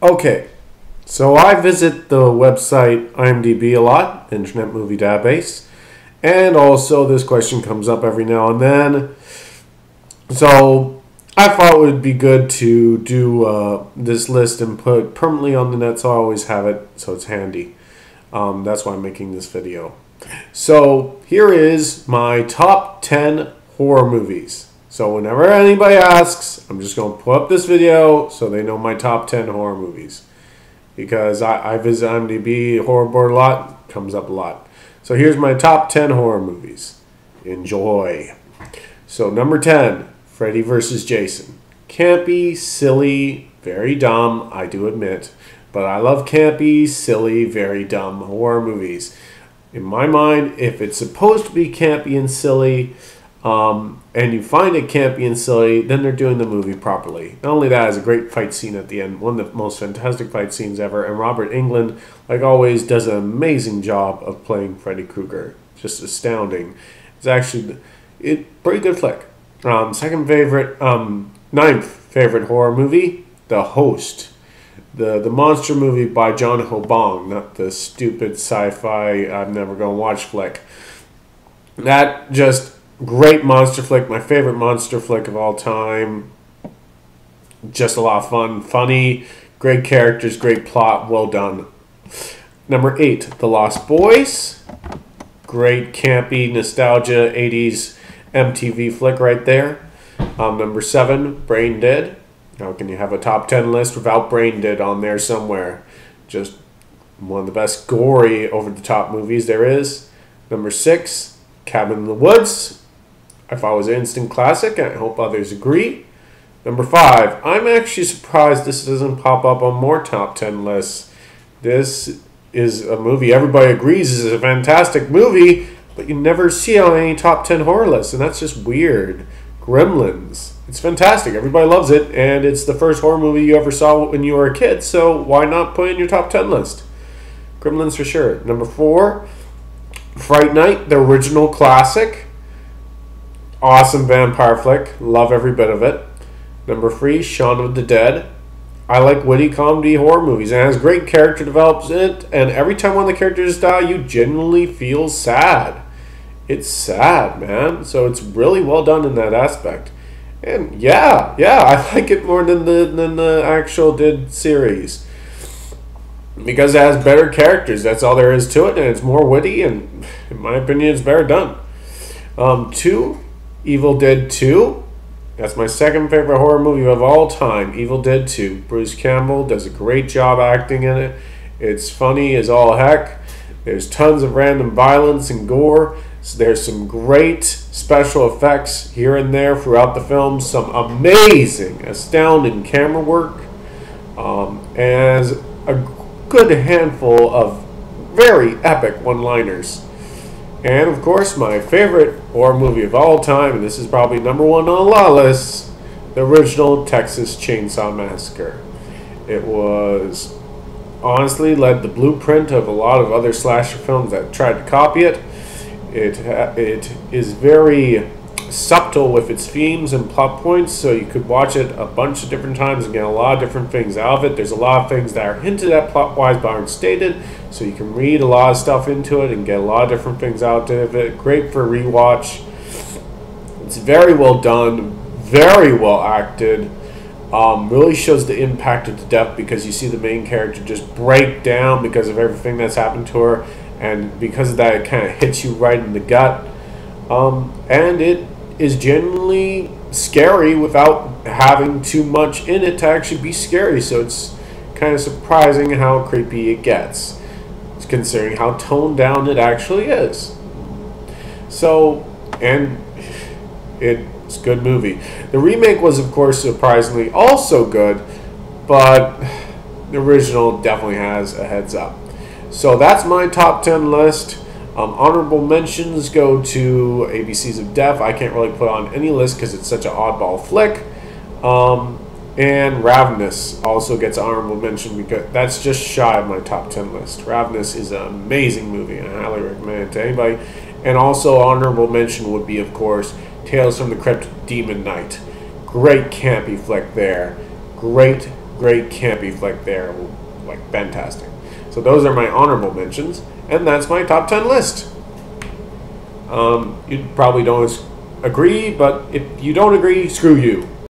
Okay, so I visit the website IMDb a lot, Internet Movie Database, and also this question comes up every now and then. So I thought it would be good to do this list and put it permanently on the net so I always have it, so it's handy. That's why I'm making this video. So here is my top 10 horror movies. So whenever anybody asks, I'm just going to put up this video so they know my top 10 horror movies. Because I visit IMDb, horror board a lot, comes up a lot. So here's my top 10 horror movies. Enjoy. So number 10, Freddy vs. Jason. Campy, silly, very dumb, I do admit. But I love campy, silly, very dumb horror movies. In my mind, if it's supposed to be campy and silly, and you find it campy and silly, then they're doing the movie properly. Not only that, it's a great fight scene at the end, one of the most fantastic fight scenes ever, and Robert Englund, like always, does an amazing job of playing Freddy Krueger. Just astounding. It's actually pretty good flick. Second favorite, ninth favorite horror movie, The Host. The monster movie by John Ho-Bong, not the stupid sci-fi I'm never gonna watch flick. That just great monster flick, my favorite monster flick of all time. Just a lot of fun, funny, great characters, great plot, well done. Number 8, The Lost Boys. Great campy nostalgia 80s MTV flick right there. Number 7, Brain Dead. How can you have a top 10 list without Brain Dead on there somewhere? Just one of the best gory over-the-top movies there is. Number 6, Cabin in the Woods. I thought it was an instant classic, and I hope others agree. Number 5, I'm actually surprised this doesn't pop up on more top 10 lists. This is a movie everybody agrees is a fantastic movie, but you never see it on any top 10 horror lists, and that's just weird. Gremlins. It's fantastic. Everybody loves it, and it's the first horror movie you ever saw when you were a kid, so why not put it in your top 10 list? Gremlins for sure. Number 4, Fright Night, the original classic. Awesome vampire flick. Love every bit of it. Number 3, Shaun of the Dead. I like witty comedy horror movies, and it has great character development, and every time one of the characters die, you genuinely feel sad. It's sad, man. So it's really well done in that aspect. And yeah, I like it more than the actual did series. Because it has better characters. That's all there is to it, and it's more witty, and in my opinion, it's better done. 2, Evil Dead 2. That's my second favorite horror movie of all time, Evil Dead 2. Bruce Campbell does a great job acting in it. It's funny as all heck. There's tons of random violence and gore. So there's some great special effects here and there throughout the film. Some amazing, astounding camera work. And a good handful of very epic one-liners. And of course, my favorite horror movie of all time, and this is probably number 1 on a lot of lists, the original Texas Chainsaw Massacre. It was honestly led the blueprint of a lot of other slasher films that tried to copy it. It is very subtle with its themes and plot points, so you could watch it a bunch of different times and get a lot of different things out of it. There's a lot of things that are hinted at plot-wise but aren't stated, so you can read a lot of stuff into it and get a lot of different things out of it. Great for rewatch. It's very well done, very well acted. Really shows the impact of the death because you see the main character just break down because of everything that's happened to her, and because of that, it kind of hits you right in the gut. And it is genuinely scary without having too much in it to actually be scary. So it's kind of surprising how creepy it gets, considering how toned down it actually is. So, and it's a good movie. The remake was, of course, surprisingly also good, but the original definitely has a heads up. So that's my top 10 list. Honorable mentions go to ABCs of Death. I can't really put on any list because it's such an oddball flick. And Ravenous also gets an honorable mention because that's just shy of my top 10 list. Ravenous is an amazing movie, and I highly recommend it to anybody. And also honorable mention would be, of course, Tales from the Crypt, Demon Knight. Great campy flick there. Great great campy flick there, like fantastic. So those are my honorable mentions, and that's my top 10 list. You probably don't agree, but if you don't agree, screw you.